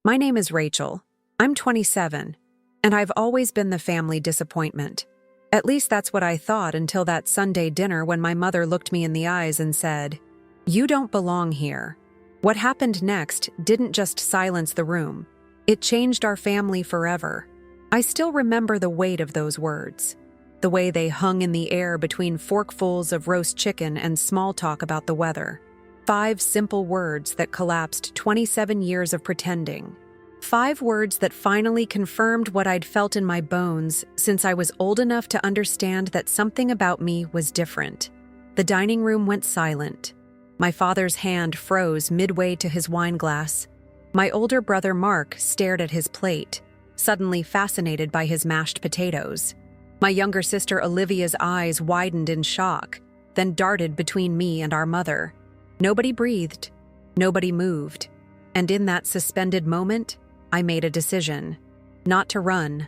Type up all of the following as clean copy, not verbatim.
My name is Rachel. I'm 27, and I've always been the family disappointment. At least that's what I thought until that Sunday dinner when my mother looked me in the eyes and said, "You don't belong here." What happened next didn't just silence the room. It changed our family forever. I still remember the weight of those words, the way they hung in the air between forkfuls of roast chicken and small talk about the weather. 5 simple words that collapsed 27 years of pretending. 5 words that finally confirmed what I'd felt in my bones since I was old enough to understand that something about me was different. The dining room went silent. My father's hand froze midway to his wine glass. My older brother Mark stared at his plate, suddenly fascinated by his mashed potatoes. My younger sister Olivia's eyes widened in shock, then darted between me and our mother. Nobody breathed. Nobody moved. And in that suspended moment, I made a decision. Not to run,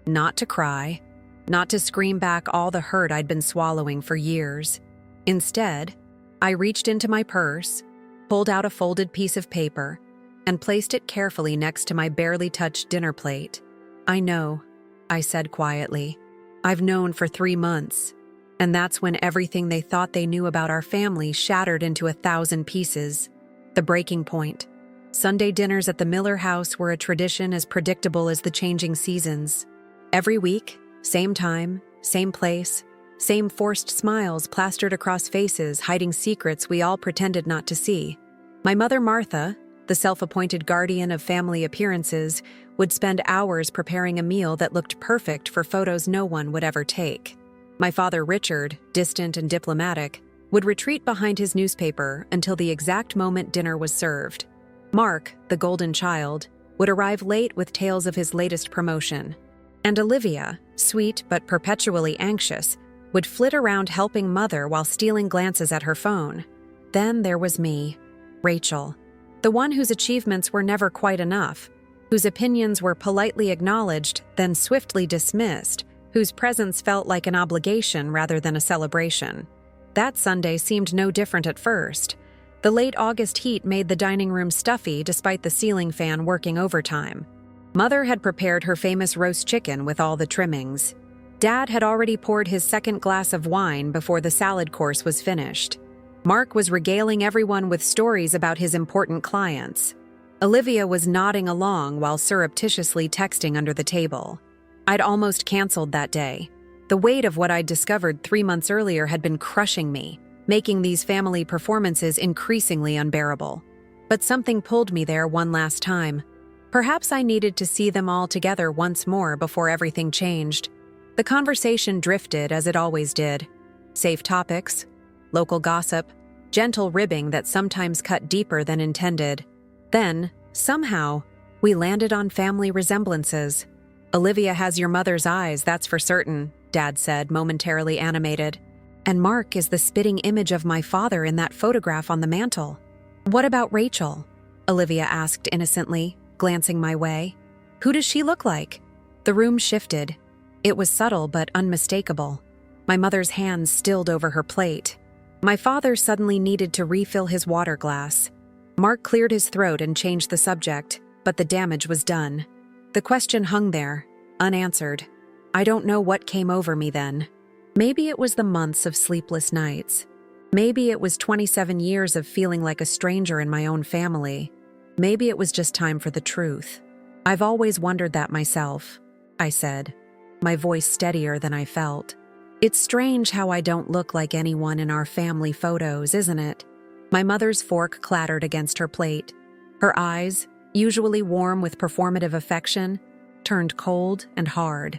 not to cry, not to scream back all the hurt I'd been swallowing for years. Instead, I reached into my purse, pulled out a folded piece of paper, and placed it carefully next to my barely touched dinner plate. "I know," I said quietly. "I've known for 3 months." And that's when everything they thought they knew about our family shattered into 1,000 pieces. The breaking point. Sunday dinners at the Miller house were a tradition as predictable as the changing seasons. Every week, same time, same place, same forced smiles plastered across faces hiding secrets we all pretended not to see. My mother Martha, the self-appointed guardian of family appearances, would spend hours preparing a meal that looked perfect for photos no one would ever take. My father Richard, distant and diplomatic, would retreat behind his newspaper until the exact moment dinner was served. Mark, the golden child, would arrive late with tales of his latest promotion. And Olivia, sweet but perpetually anxious, would flit around helping mother while stealing glances at her phone. Then there was me, Rachel, the one whose achievements were never quite enough, whose opinions were politely acknowledged, then swiftly dismissed, whose presence felt like an obligation rather than a celebration. That Sunday seemed no different at first. The late August heat made the dining room stuffy despite the ceiling fan working overtime. Mother had prepared her famous roast chicken with all the trimmings. Dad had already poured his second glass of wine before the salad course was finished. Mark was regaling everyone with stories about his important clients. Olivia was nodding along while surreptitiously texting under the table. I'd almost canceled that day. The weight of what I'd discovered 3 months earlier had been crushing me, making these family performances increasingly unbearable. But something pulled me there one last time. Perhaps I needed to see them all together once more before everything changed. The conversation drifted as it always did. Safe topics, local gossip, gentle ribbing that sometimes cut deeper than intended. Then, somehow, we landed on family resemblances. "Olivia has your mother's eyes, that's for certain," Dad said, momentarily animated. "And Mark is the spitting image of my father in that photograph on the mantel." "What about Rachel?" Olivia asked innocently, glancing my way. "Who does she look like?" The room shifted. It was subtle but unmistakable. My mother's hands stilled over her plate. My father suddenly needed to refill his water glass. Mark cleared his throat and changed the subject, but the damage was done. The question hung there, unanswered. I don't know what came over me then. Maybe it was the months of sleepless nights. Maybe it was 27 years of feeling like a stranger in my own family. Maybe it was just time for the truth. "I've always wondered that myself," I said, my voice steadier than I felt. "It's strange how I don't look like anyone in our family photos, isn't it?" My mother's fork clattered against her plate. Her eyes, usually warm with performative affection, turned cold and hard.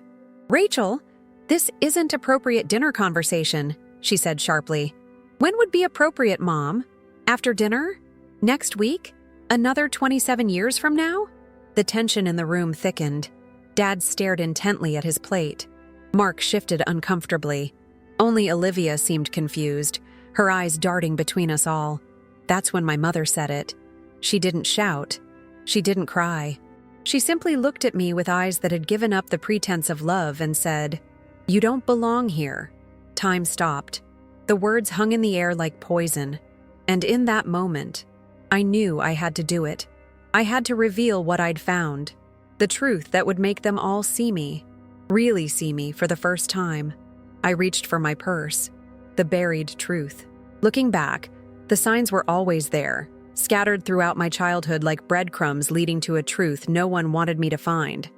"Rachel, this isn't appropriate dinner conversation," she said sharply. "When would be appropriate, Mom? After dinner? Next week? Another 27 years from now?" The tension in the room thickened. Dad stared intently at his plate. Mark shifted uncomfortably. Only Olivia seemed confused, her eyes darting between us all. That's when my mother said it. She didn't shout. She didn't cry. She simply looked at me with eyes that had given up the pretense of love and said, "You don't belong here." Time stopped. The words hung in the air like poison. And in that moment, I knew I had to do it. I had to reveal what I'd found, the truth that would make them all see me, really see me for the first time. I reached for my purse, the buried truth. Looking back, the signs were always there, scattered throughout my childhood like breadcrumbs leading to a truth no one wanted me to find.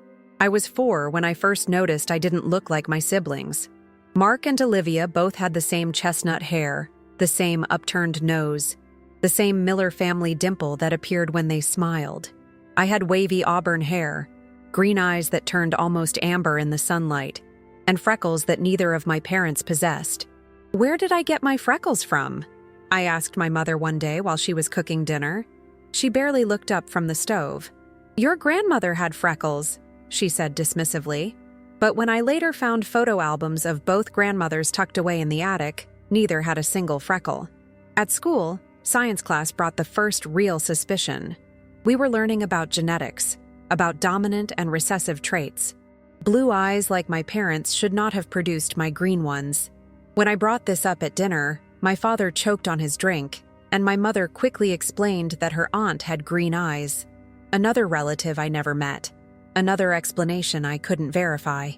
I was 4 when I first noticed I didn't look like my siblings. Mark and Olivia both had the same chestnut hair, the same upturned nose, the same Miller family dimple that appeared when they smiled. I had wavy auburn hair, green eyes that turned almost amber in the sunlight, and freckles that neither of my parents possessed. Where did I get my freckles from? I asked my mother one day while she was cooking dinner. She barely looked up from the stove. Your grandmother had freckles, she said dismissively. But when I later found photo albums of both grandmothers tucked away in the attic, neither had a single freckle. At school, science class brought the first real suspicion. We were learning about genetics, about dominant and recessive traits. Blue eyes like my parents should not have produced my green ones. When I brought this up at dinner, my father choked on his drink, and my mother quickly explained that her aunt had green eyes. Another relative I never met. Another explanation I couldn't verify.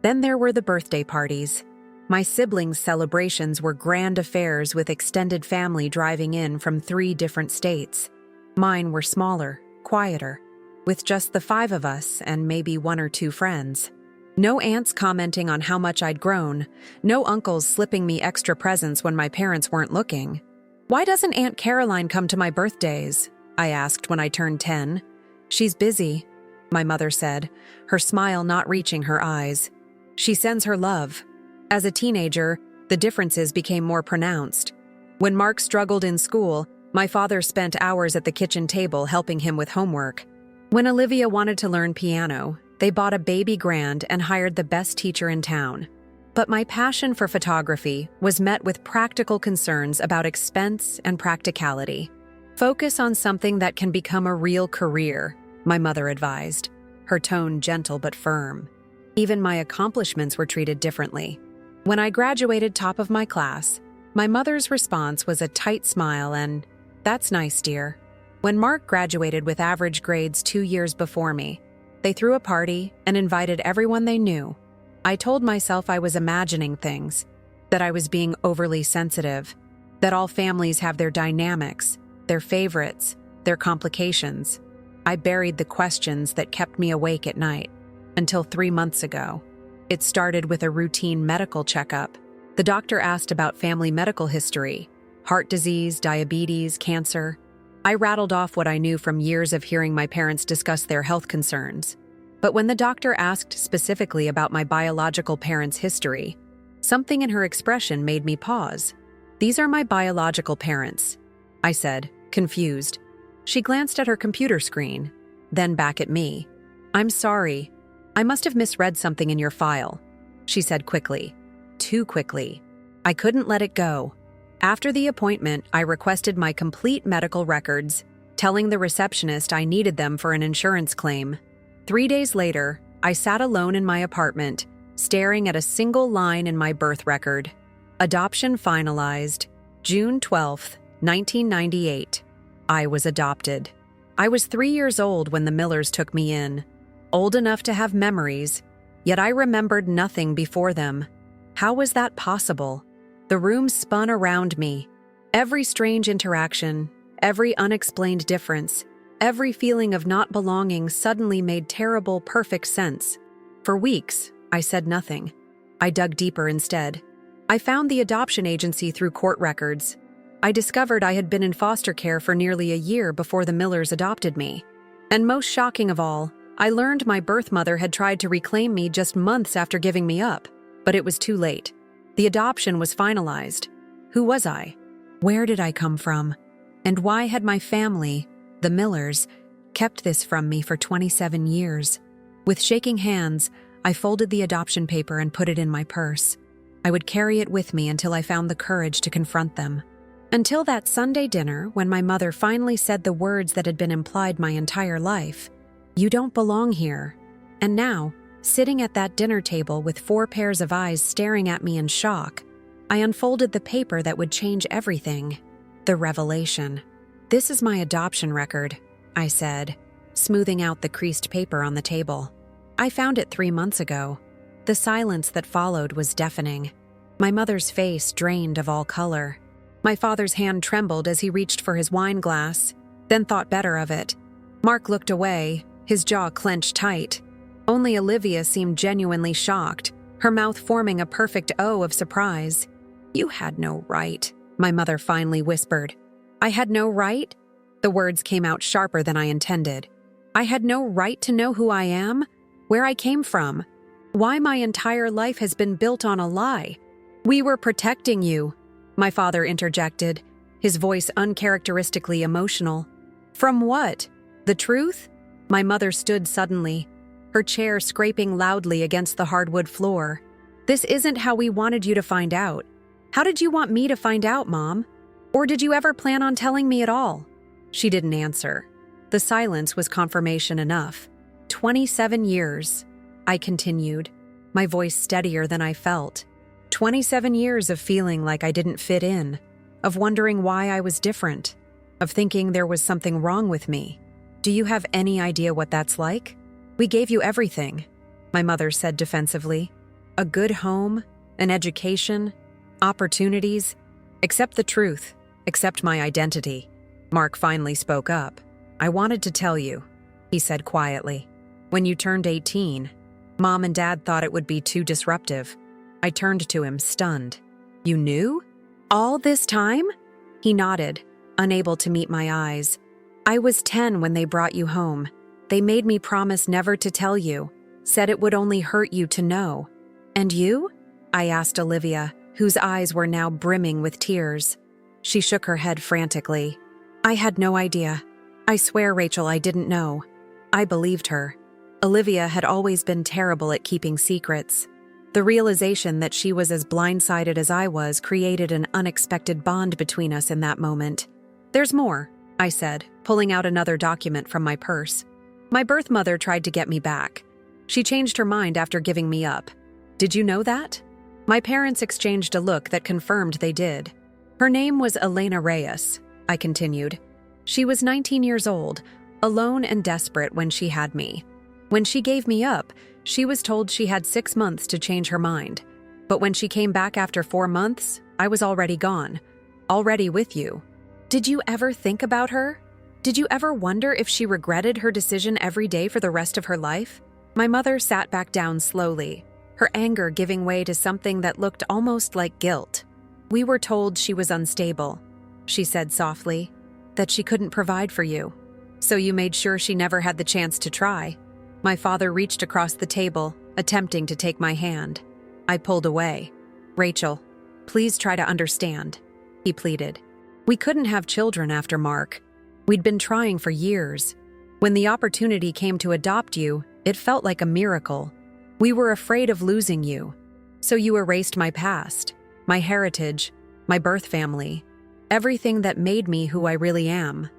Then there were the birthday parties. My siblings' celebrations were grand affairs with extended family driving in from 3 different states. Mine were smaller, quieter, with just the 5 of us and maybe 1 or 2 friends. No aunts commenting on how much I'd grown, no uncles slipping me extra presents when my parents weren't looking. Why doesn't Aunt Caroline come to my birthdays? I asked when I turned 10. She's busy, my mother said, her smile not reaching her eyes. She sends her love. As a teenager, the differences became more pronounced. When Mark struggled in school, my father spent hours at the kitchen table helping him with homework. When Olivia wanted to learn piano, they bought a baby grand and hired the best teacher in town. But my passion for photography was met with practical concerns about expense and practicality. Focus on something that can become a real career, my mother advised, her tone gentle but firm. Even my accomplishments were treated differently. When I graduated top of my class, my mother's response was a tight smile and, "That's nice, dear." When Mark graduated with average grades 2 years before me, they threw a party and invited everyone they knew. I told myself I was imagining things, that I was being overly sensitive, that all families have their dynamics, their favorites, their complications. I buried the questions that kept me awake at night, until 3 months ago. It started with a routine medical checkup. The doctor asked about family medical history, heart disease, diabetes, cancer. I rattled off what I knew from years of hearing my parents discuss their health concerns. But when the doctor asked specifically about my biological parents' history, something in her expression made me pause. "These are my biological parents," I said, confused. She glanced at her computer screen, then back at me. "I'm sorry. I must have misread something in your file," she said quickly. Too quickly. I couldn't let it go. After the appointment, I requested my complete medical records, telling the receptionist I needed them for an insurance claim. 3 days later, I sat alone in my apartment, staring at a single line in my birth record. Adoption finalized, June 12, 1998. I was adopted. I was 3 years old when the Millers took me in. Old enough to have memories, yet I remembered nothing before them. How was that possible? The room spun around me. Every strange interaction, every unexplained difference, every feeling of not belonging suddenly made terrible, perfect sense. For weeks, I said nothing. I dug deeper instead. I found the adoption agency through court records. I discovered I had been in foster care for nearly a year before the Millers adopted me. And most shocking of all, I learned my birth mother had tried to reclaim me just months after giving me up, but it was too late. The adoption was finalized. Who was I? Where did I come from? And why had my family, the Millers, kept this from me for 27 years? With shaking hands, I folded the adoption paper and put it in my purse. I would carry it with me until I found the courage to confront them. Until that Sunday dinner when my mother finally said the words that had been implied my entire life. "You don't belong here." And now, sitting at that dinner table with 4 pairs of eyes staring at me in shock, I unfolded the paper that would change everything. The revelation. "This is my adoption record," I said, smoothing out the creased paper on the table. "I found it 3 months ago." The silence that followed was deafening. My mother's face drained of all color. My father's hand trembled as he reached for his wine glass, then thought better of it. Mark looked away, his jaw clenched tight. Only Olivia seemed genuinely shocked, her mouth forming a perfect O of surprise. "You had no right," my mother finally whispered. "I had no right?" The words came out sharper than I intended. "I had no right to know who I am, where I came from, why my entire life has been built on a lie." "We were protecting you," my father interjected, his voice uncharacteristically emotional. "From what? The truth?" My mother stood suddenly, her chair scraping loudly against the hardwood floor. "This isn't how we wanted you to find out. How did you want me to find out, Mom? Or did you ever plan on telling me at all?" She didn't answer. The silence was confirmation enough. 27 years, I continued, my voice steadier than I felt. 27 years of feeling like I didn't fit in, of wondering why I was different, of thinking there was something wrong with me. "Do you have any idea what that's like? We gave you everything," my mother said defensively. "A good home, an education, opportunities. Accept the truth, accept my identity." Mark finally spoke up. "I wanted to tell you," he said quietly. "When you turned 18, Mom and Dad thought it would be too disruptive." I turned to him, stunned. "You knew? All this time?" He nodded, unable to meet my eyes. "I was 10 when they brought you home. They made me promise never to tell you, said it would only hurt you to know." "And you?" I asked Olivia, whose eyes were now brimming with tears. She shook her head frantically. "I had no idea. I swear, Rachel, I didn't know." I believed her. Olivia had always been terrible at keeping secrets. The realization that she was as blindsided as I was created an unexpected bond between us in that moment. "There's more," I said, pulling out another document from my purse. "My birth mother tried to get me back. She changed her mind after giving me up. Did you know that?" My parents exchanged a look that confirmed they did. "Her name was Elena Reyes," I continued. "She was 19 years old, alone and desperate when she had me. When she gave me up, she was told she had 6 months to change her mind. But when she came back after 4 months, I was already gone, already with you. Did you ever think about her? Did you ever wonder if she regretted her decision every day for the rest of her life?" My mother sat back down slowly, her anger giving way to something that looked almost like guilt. "We were told she was unstable," she said softly, "that she couldn't provide for you. So you made sure she never had the chance to try." My father reached across the table, attempting to take my hand. I pulled away. "Rachel, please try to understand," he pleaded. "We couldn't have children after Mark. We'd been trying for years. When the opportunity came to adopt you, it felt like a miracle. We were afraid of losing you. So you erased my past, my heritage, my birth family, everything that made me who I really am.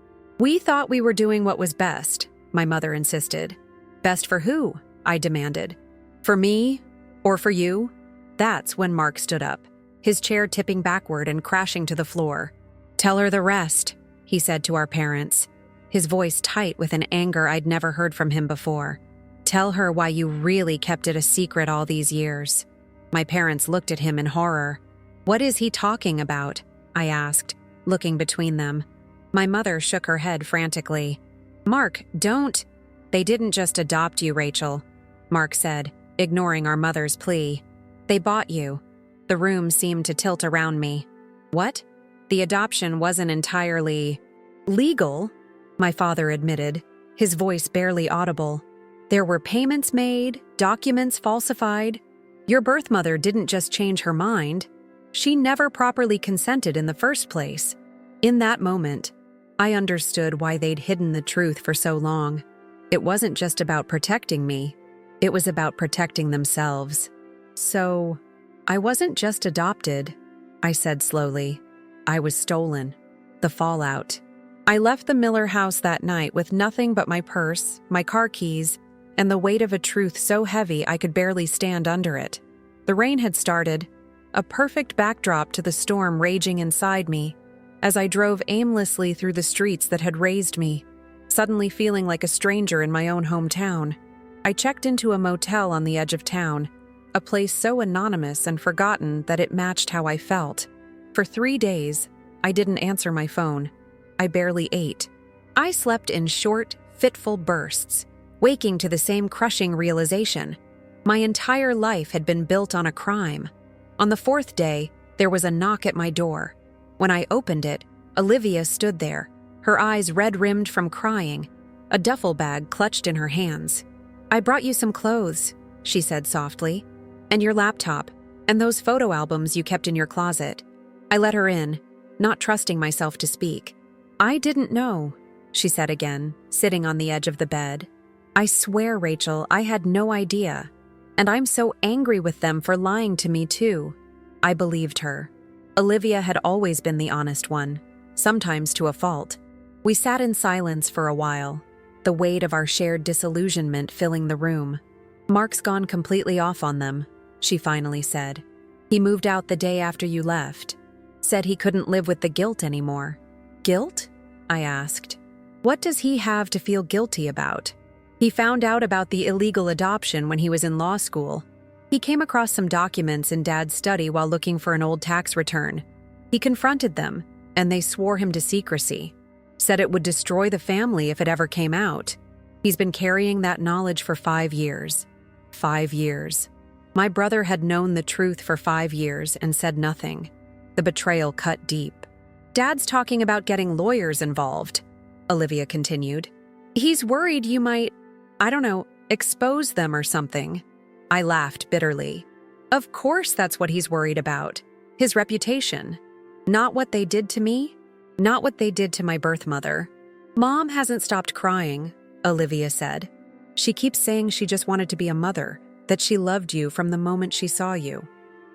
We thought we were doing what was best," my mother insisted. "Best for who?" I demanded. "For me? Or for you?" That's when Mark stood up, his chair tipping backward and crashing to the floor. "Tell her the rest," he said to our parents, his voice tight with an anger I'd never heard from him before. "Tell her why you really kept it a secret all these years." My parents looked at him in horror. "What is he talking about?" I asked, looking between them. My mother shook her head frantically. "Mark, don't—" "They didn't just adopt you, Rachel," Mark said, ignoring our mother's plea. "They bought you." The room seemed to tilt around me. "What?" "The adoption wasn't entirely legal," my father admitted, his voice barely audible. "There were payments made, documents falsified. Your birth mother didn't just change her mind. She never properly consented in the first place." In that moment, I understood why they'd hidden the truth for so long. It wasn't just about protecting me. It was about protecting themselves. "So, I wasn't just adopted," I said slowly. "I was stolen." The fallout. I left the Miller house that night with nothing but my purse, my car keys, and the weight of a truth so heavy I could barely stand under it. The rain had started, a perfect backdrop to the storm raging inside me, as I drove aimlessly through the streets that had raised me. suddenly feeling like a stranger in my own hometown. I checked into a motel on the edge of town, a place so anonymous and forgotten that it matched how I felt. For 3 days, I didn't answer my phone. I barely ate. I slept in short, fitful bursts, waking to the same crushing realization. My entire life had been built on a crime. On the 4th day, there was a knock at my door. When I opened it, Olivia stood there, her eyes red-rimmed from crying, a duffel bag clutched in her hands. "I brought you some clothes," she said softly, "and your laptop, and those photo albums you kept in your closet." I let her in, not trusting myself to speak. "I didn't know," she said again, sitting on the edge of the bed. "I swear, Rachel, I had no idea. And I'm so angry with them for lying to me, too." I believed her. Olivia had always been the honest one, sometimes to a fault. We sat in silence for a while, the weight of our shared disillusionment filling the room. "Mark's gone completely off on them," she finally said. "He moved out the day after you left. Said he couldn't live with the guilt anymore." "Guilt?" I asked. "What does he have to feel guilty about?" He found out about the illegal adoption when he was in law school. He came across some documents in Dad's study while looking for an old tax return. He confronted them, and they swore him to secrecy. Said it would destroy the family if it ever came out. He's been carrying that knowledge for 5 years. 5 years. My brother had known the truth for 5 years and said nothing. The betrayal cut deep. "Dad's talking about getting lawyers involved," Olivia continued. "He's worried you might, I don't know, expose them or something." I laughed bitterly. Of course that's what he's worried about. His reputation. Not what they did to me. Not what they did to my birth mother. "Mom hasn't stopped crying," Olivia said. "She keeps saying she just wanted to be a mother, that she loved you from the moment she saw you."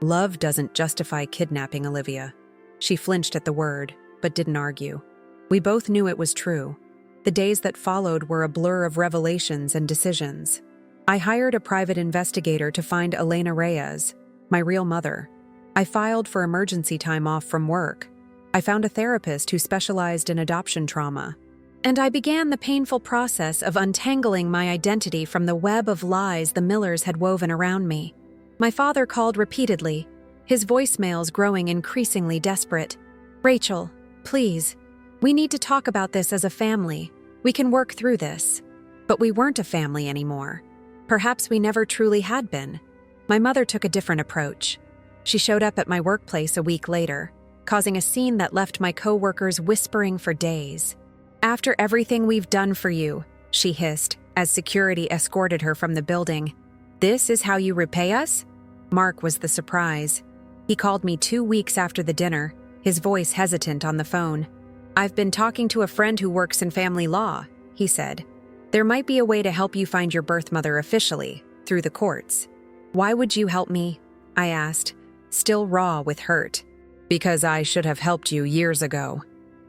Love doesn't justify kidnapping, Olivia. She flinched at the word, but didn't argue. We both knew it was true. The days that followed were a blur of revelations and decisions. I hired a private investigator to find Elena Reyes, my real mother. I filed for emergency time off from work. I found a therapist who specialized in adoption trauma. And I began the painful process of untangling my identity from the web of lies the Millers had woven around me. My father called repeatedly, his voicemails growing increasingly desperate. "Rachel, please, we need to talk about this as a family. We can work through this." But we weren't a family anymore. Perhaps we never truly had been. My mother took a different approach. She showed up at my workplace a week later, causing a scene that left my coworkers whispering for days. "After everything we've done for you," she hissed as security escorted her from the building. "This is how you repay us?" Mark was the surprise. He called me 2 weeks after the dinner, his voice hesitant on the phone. "I've been talking to a friend who works in family law," he said. "There might be a way to help you find your birth mother officially, through the courts." "Why would you help me?" I asked, still raw with hurt. "Because I should have helped you years ago,"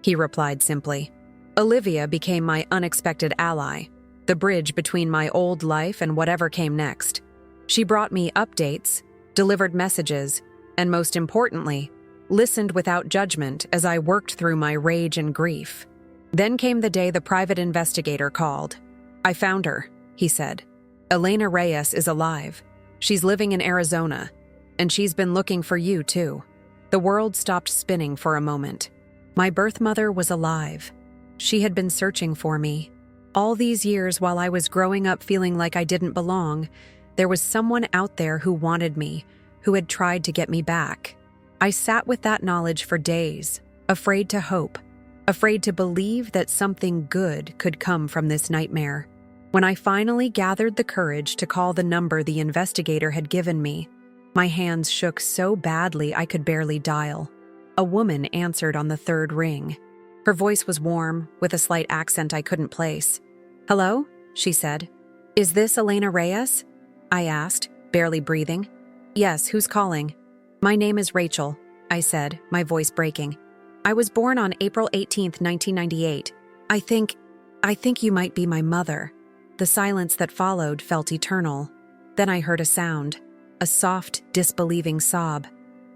he replied simply. Olivia became my unexpected ally, the bridge between my old life and whatever came next. She brought me updates, delivered messages, and most importantly, listened without judgment as I worked through my rage and grief. Then came the day the private investigator called. "I found her," he said. "Elena Reyes is alive. She's living in Arizona, and she's been looking for you too." The world stopped spinning for a moment. My birth mother was alive. She had been searching for me. All these years while I was growing up feeling like I didn't belong, there was someone out there who wanted me, who had tried to get me back. I sat with that knowledge for days, afraid to hope, afraid to believe that something good could come from this nightmare. When I finally gathered the courage to call the number the investigator had given me, my hands shook so badly I could barely dial. A woman answered on the 3rd ring. Her voice was warm, with a slight accent I couldn't place. "Hello?" she said. "Is this Elena Reyes?" I asked, barely breathing. "Yes, who's calling?" "My name is Rachel," I said, my voice breaking. "I was born on April 18th, 1998. I think you might be my mother." The silence that followed felt eternal. Then I heard a sound, a soft, disbelieving sob.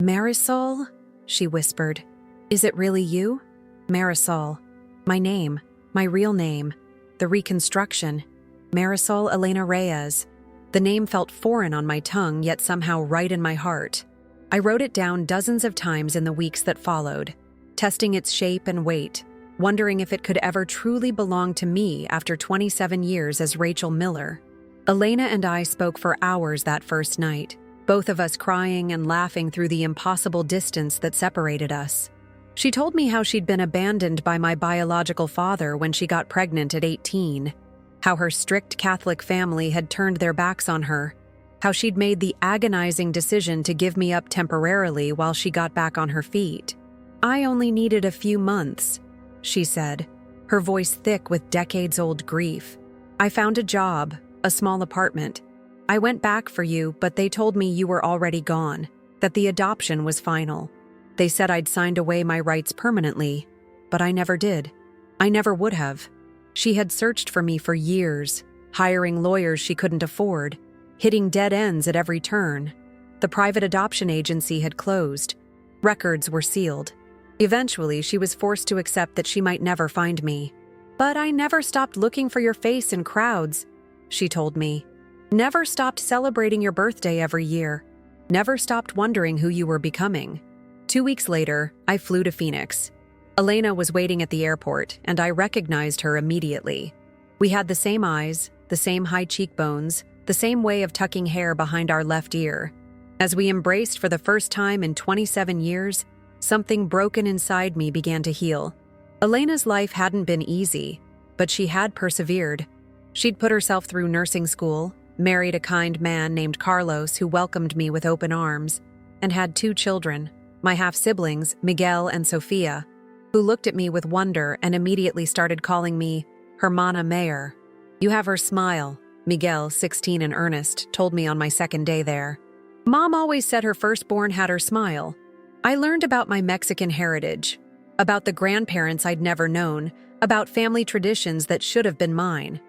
"Marisol?" she whispered. "Is it really you?" Marisol. My name, my real name. the reconstruction. Marisol Elena Reyes. The name felt foreign on my tongue, yet somehow right in my heart. I wrote it down dozens of times in the weeks that followed, testing its shape and weight, wondering if it could ever truly belong to me after 27 years as Rachel Miller. Elena and I spoke for hours that first night, both of us crying and laughing through the impossible distance that separated us. She told me how she'd been abandoned by my biological father when she got pregnant at 18, how her strict Catholic family had turned their backs on her, how she'd made the agonizing decision to give me up temporarily while she got back on her feet. "I only needed a few months," she said, her voice thick with decades-old grief. "I found a job, a small apartment. I went back for you, but they told me you were already gone, that the adoption was final. They said I'd signed away my rights permanently, but I never did. I never would have. She had searched for me for years, hiring lawyers she couldn't afford, hitting dead ends at every turn. The private adoption agency had closed. Records were sealed. Eventually, she was forced to accept that she might never find me. But I never stopped looking for your face in crowds," she told me. "Never stopped celebrating your birthday every year. Never stopped wondering who you were becoming." 2 weeks later, I flew to Phoenix. Elena was waiting at the airport, and I recognized her immediately. We had the same eyes, the same high cheekbones, the same way of tucking hair behind our left ear. As we embraced for the first time in 27 years, something broken inside me began to heal. Elena's life hadn't been easy, but she had persevered. She'd put herself through nursing school, married a kind man named Carlos who welcomed me with open arms, and had 2 children, my half-siblings, Miguel and Sofia, who looked at me with wonder and immediately started calling me Hermana Mayor. "You have her smile," Miguel, 16 and earnest, told me on my second day there. Mom always said her firstborn had her smile. I learned about my Mexican heritage, about the grandparents I'd never known, about family traditions that should have been mine.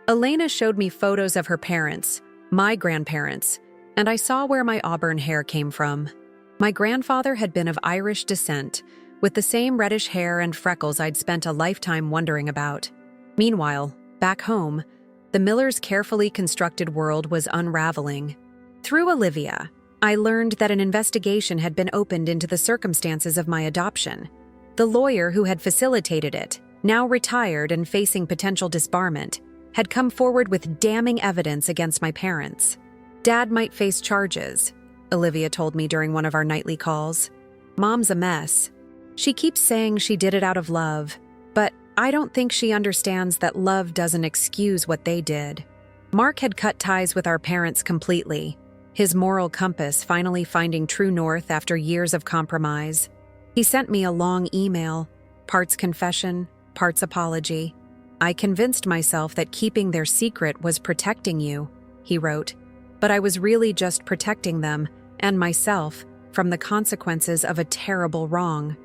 Elena showed me photos of her parents, my grandparents, and I saw where my auburn hair came from. My grandfather had been of Irish descent, with the same reddish hair and freckles I'd spent a lifetime wondering about. Meanwhile, back home, the Millers' carefully constructed world was unraveling. Through Olivia, I learned that an investigation had been opened into the circumstances of my adoption. The lawyer who had facilitated it, now retired and facing potential disbarment, had come forward with damning evidence against my parents. "Dad might face charges," Olivia told me during one of our nightly calls. "Mom's a mess. She keeps saying she did it out of love, but I don't think she understands that love doesn't excuse what they did." Mark had cut ties with our parents completely, his moral compass finally finding true north after years of compromise. He sent me a long email, parts confession, parts apology. "I convinced myself that keeping their secret was protecting you," he wrote, "but I was really just protecting them, and myself, from the consequences of a terrible wrong.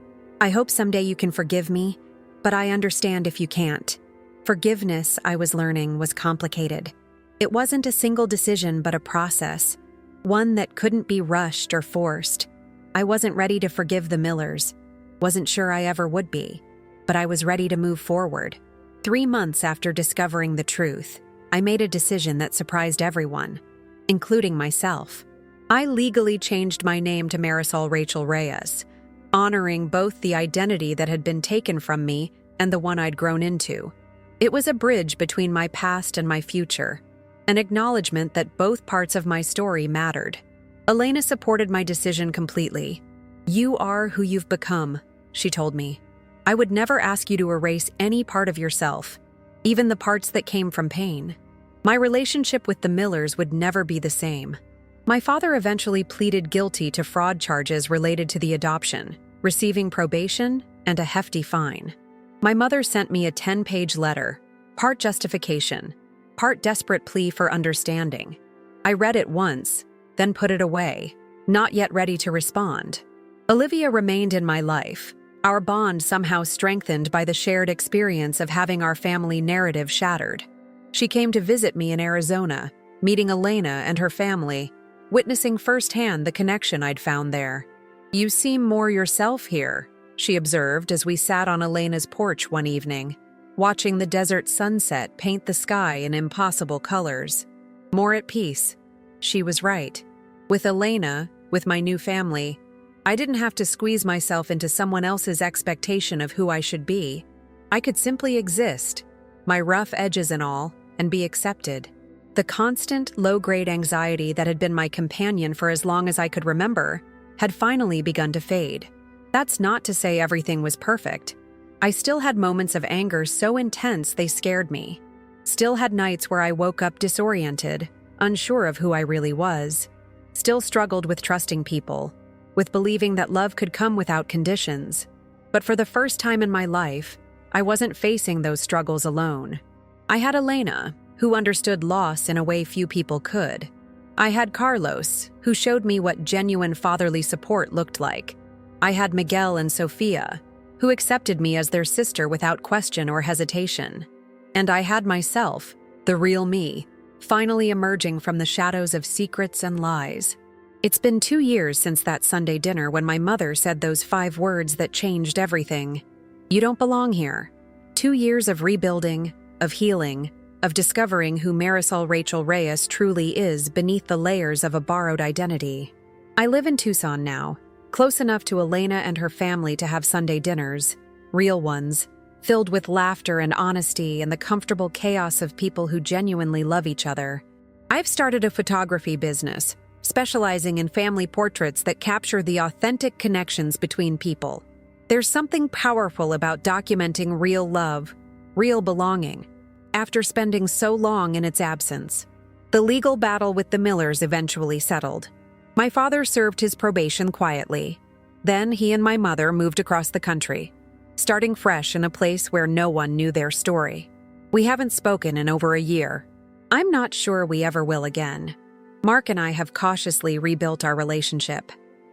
I hope someday you can forgive me, but I understand if you can't." Forgiveness, I was learning, was complicated. It wasn't a single decision but a process, one that couldn't be rushed or forced. I wasn't ready to forgive the Millers, wasn't sure I ever would be, but I was ready to move forward. 3 months after discovering the truth, I made a decision that surprised everyone, including myself. I legally changed my name to Marisol Rachel Reyes, honoring both the identity that had been taken from me and the one I'd grown into. It was a bridge between my past and my future, an acknowledgement that both parts of my story mattered. Elena supported my decision completely. "You are who you've become," she told me. "I would never ask you to erase any part of yourself, even the parts that came from pain." My relationship with the Millers would never be the same. My father eventually pleaded guilty to fraud charges related to the adoption, receiving probation and a hefty fine. My mother sent me a 10-page letter, part justification, part desperate plea for understanding. I read it once, then put it away, not yet ready to respond. Olivia remained in my life, our bond somehow strengthened by the shared experience of having our family narrative shattered. She came to visit me in Arizona, meeting Elena and her family, witnessing firsthand the connection I'd found there. "You seem more yourself here," she observed as we sat on Elena's porch one evening. watching the desert sunset paint the sky in impossible colors. More at peace. She was right. With Elena, with my new family, I didn't have to squeeze myself into someone else's expectation of who I should be. I could simply exist, my rough edges and all, and be accepted. The constant, low-grade anxiety that had been my companion for as long as I could remember had finally begun to fade. That's not to say everything was perfect. I still had moments of anger so intense they scared me. Still had nights where I woke up disoriented, unsure of who I really was. Still struggled with trusting people, with believing that love could come without conditions. But for the first time in my life, I wasn't facing those struggles alone. I had Elena, who understood loss in a way few people could. I had Carlos, who showed me what genuine fatherly support looked like. I had Miguel and Sofia, who accepted me as their sister without question or hesitation. And I had myself, the real me, finally emerging from the shadows of secrets and lies. It's been 2 years since that Sunday dinner when my mother said those 5 words that changed everything. You don't belong here. 2 years of rebuilding, of healing, of discovering who Marisol Rachel Reyes truly is beneath the layers of a borrowed identity. I live in Tucson now, close enough to Elena and her family to have Sunday dinners, real ones, filled with laughter and honesty and the comfortable chaos of people who genuinely love each other. I've started a photography business, specializing in family portraits that capture the authentic connections between people. There's something powerful about documenting real love, real belonging, after spending so long in its absence. The legal battle with the Millers eventually settled. My father served his probation quietly. Then he and my mother moved across the country, starting fresh in a place where no one knew their story. We haven't spoken in over a year. I'm not sure we ever will again. Mark and I have cautiously rebuilt our relationship.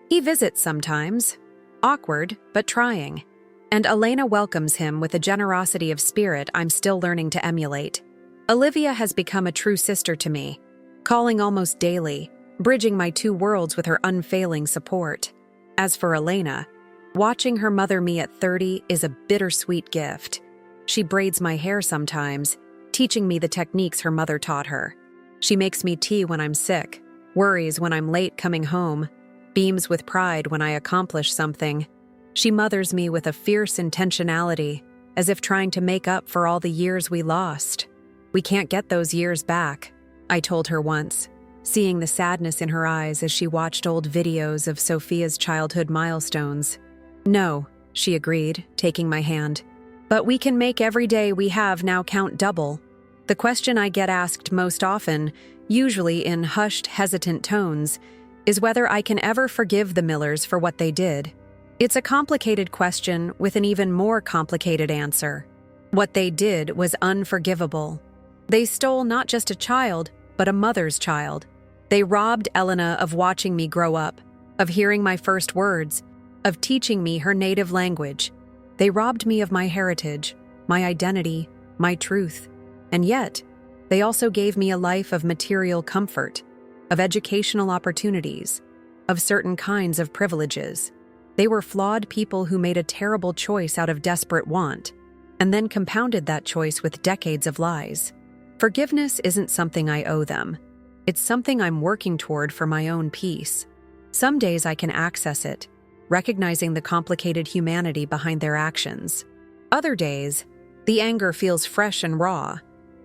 He visits sometimes, awkward but trying, and Elena welcomes him with a generosity of spirit I'm still learning to emulate. Olivia has become a true sister to me, calling almost daily, bridging my 2 worlds with her unfailing support. As for Elena, watching her mother me at 30 is a bittersweet gift. She braids my hair sometimes, teaching me the techniques her mother taught her. She makes me tea when I'm sick, worries when I'm late coming home, beams with pride when I accomplish something. She mothers me with a fierce intentionality, as if trying to make up for all the years we lost. We can't get those years back, I told her once, seeing the sadness in her eyes as she watched old videos of Sophia's childhood milestones. No, she agreed, taking my hand. But we can make every day we have now count double. The question I get asked most often, usually in hushed, hesitant tones, is whether I can ever forgive the Millers for what they did. It's a complicated question with an even more complicated answer. What they did was unforgivable. They stole not just a child, but a mother's child. They robbed Elena of watching me grow up, of hearing my first words, of teaching me her native language. They robbed me of my heritage, my identity, my truth. And yet, they also gave me a life of material comfort, of educational opportunities, of certain kinds of privileges. They were flawed people who made a terrible choice out of desperate want, and then compounded that choice with decades of lies. Forgiveness isn't something I owe them. It's something I'm working toward for my own peace. Some days I can access it, recognizing the complicated humanity behind their actions. Other days, the anger feels fresh and raw,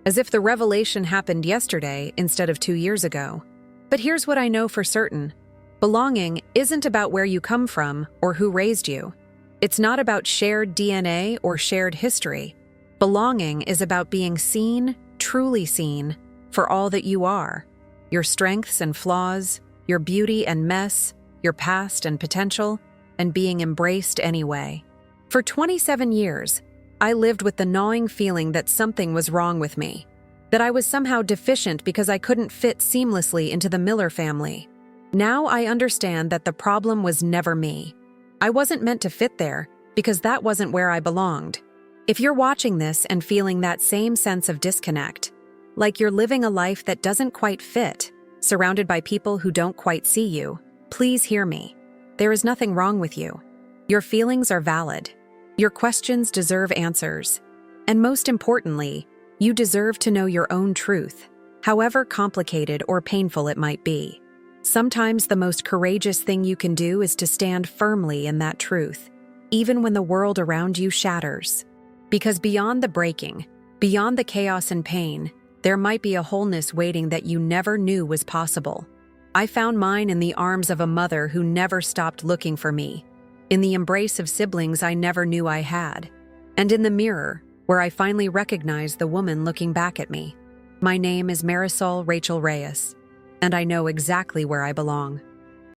as if the revelation happened yesterday instead of 2 years ago. But here's what I know for certain. Belonging isn't about where you come from or who raised you. It's not about shared DNA or shared history. Belonging is about being seen, truly seen, for all that you are. Your strengths and flaws, your beauty and mess, your past and potential, and being embraced anyway. For 27 years, I lived with the gnawing feeling that something was wrong with me, that I was somehow deficient because I couldn't fit seamlessly into the Miller family. Now I understand that the problem was never me. I wasn't meant to fit there because that wasn't where I belonged. If you're watching this and feeling that same sense of disconnect, like you're living a life that doesn't quite fit, surrounded by people who don't quite see you, please hear me. There is nothing wrong with you. Your feelings are valid. Your questions deserve answers. And most importantly, you deserve to know your own truth, however complicated or painful it might be. Sometimes the most courageous thing you can do is to stand firmly in that truth, even when the world around you shatters. Because beyond the breaking, beyond the chaos and pain, there might be a wholeness waiting that you never knew was possible. I found mine in the arms of a mother who never stopped looking for me, in the embrace of siblings I never knew I had, and in the mirror where I finally recognized the woman looking back at me. My name is Marisol Rachel Reyes, and I know exactly where I belong.